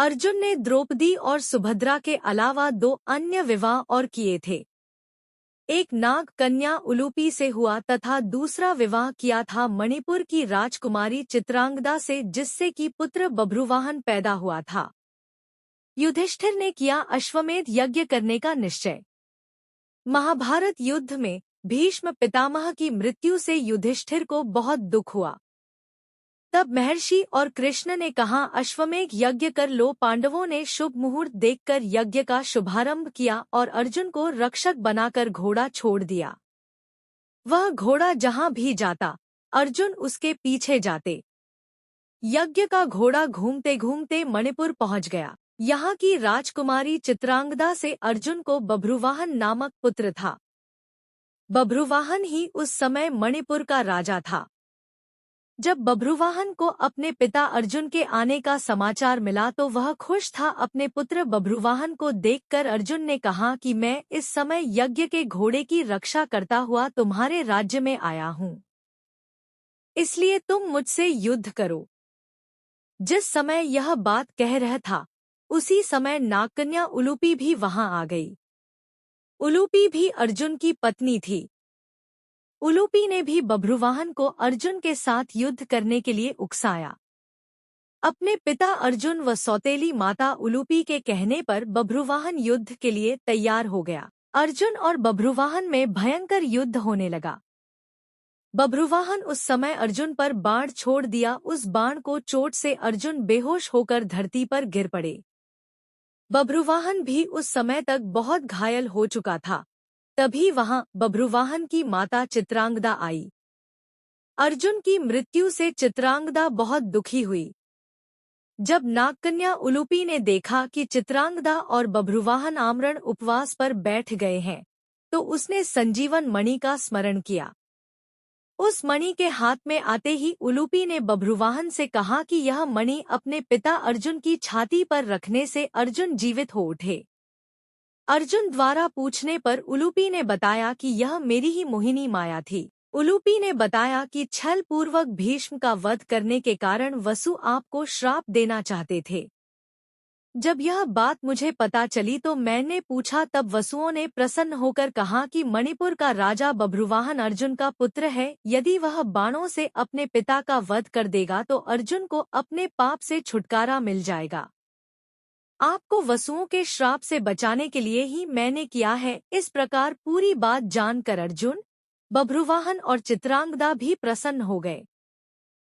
अर्जुन ने द्रौपदी और सुभद्रा के अलावा 2 अन्य विवाह और किए थे। एक नाग कन्या उलूपी से हुआ तथा दूसरा विवाह किया था मणिपुर की राजकुमारी चित्रांगदा से, जिससे कि पुत्र बभ्रुवाहन पैदा हुआ था। युधिष्ठिर ने किया अश्वमेध यज्ञ करने का निश्चय। महाभारत युद्ध में भीष्म पितामह की मृत्यु से युधिष्ठिर को बहुत दुख हुआ। तब महर्षि और कृष्ण ने कहा, अश्वमेध यज्ञ कर लो। पांडवों ने शुभ मुहूर्त देखकर यज्ञ का शुभारंभ किया और अर्जुन को रक्षक बनाकर घोड़ा छोड़ दिया। वह घोड़ा जहां भी जाता, अर्जुन उसके पीछे जाते। यज्ञ का घोड़ा घूमते घूमते मणिपुर पहुंच गया। यहाँ की राजकुमारी चित्रांगदा से अर्जुन को बभ्रुवाहन नामक पुत्र था। बभ्रुवाहन ही उस समय मणिपुर का राजा था। जब बभ्रुवाहन को अपने पिता अर्जुन के आने का समाचार मिला तो वह खुश था। अपने पुत्र बभ्रुवाहन को देखकर अर्जुन ने कहा कि मैं इस समय यज्ञ के घोड़े की रक्षा करता हुआ तुम्हारे राज्य में आया हूँ, इसलिए तुम मुझसे युद्ध करो। जिस समय यह बात कह रहा था, उसी समय नागकन्या उलूपी भी वहां आ गई। उलूपी भी अर्जुन की पत्नी थी। उलूपी ने भी बभ्रुवाहन को अर्जुन के साथ युद्ध करने के लिए उकसाया। अपने पिता अर्जुन व सौतेली माता उलूपी के कहने पर बभ्रुवाहन युद्ध के लिए तैयार हो गया। अर्जुन और बभ्रुवाहन में भयंकर युद्ध होने लगा। बभ्रुवाहन उस समय अर्जुन पर बाण छोड़ दिया। उस बाण को चोट से अर्जुन बेहोश होकर धरती पर गिर पड़े। बभ्रुवाहन भी उस समय तक बहुत घायल हो चुका था। तभी वहां बभ्रुवाहन की माता चित्रांगदा आई। अर्जुन की मृत्यु से चित्रांगदा बहुत दुखी हुई। जब नागकन्या उलूपी ने देखा कि चित्रांगदा और बभ्रुवाहन आमरण उपवास पर बैठ गए हैं, तो उसने संजीवन मणि का स्मरण किया। उस मणि के हाथ में आते ही उलूपी ने बभ्रुवाहन से कहा कि यह मणि अपने पिता अर्जुन की छाती पर रखने से अर्जुन जीवित हो उठे। अर्जुन द्वारा पूछने पर उलूपी ने बताया कि यह मेरी ही मोहिनी माया थी। उलूपी ने बताया कि छल पूर्वक भीष्म का वध करने के कारण वसु आपको श्राप देना चाहते थे। जब यह बात मुझे पता चली तो मैंने पूछा। तब वसुओं ने प्रसन्न होकर कहा कि मणिपुर का राजा बभ्रुवाहन अर्जुन का पुत्र है। यदि वह बाणों से अपने पिता का वध कर देगा तो अर्जुन को अपने पाप से छुटकारा मिल जाएगा। आपको वसुओं के श्राप से बचाने के लिए ही मैंने किया है। इस प्रकार पूरी बात जानकर अर्जुन, बभ्रुवाहन और चित्रांगदा भी प्रसन्न हो गए।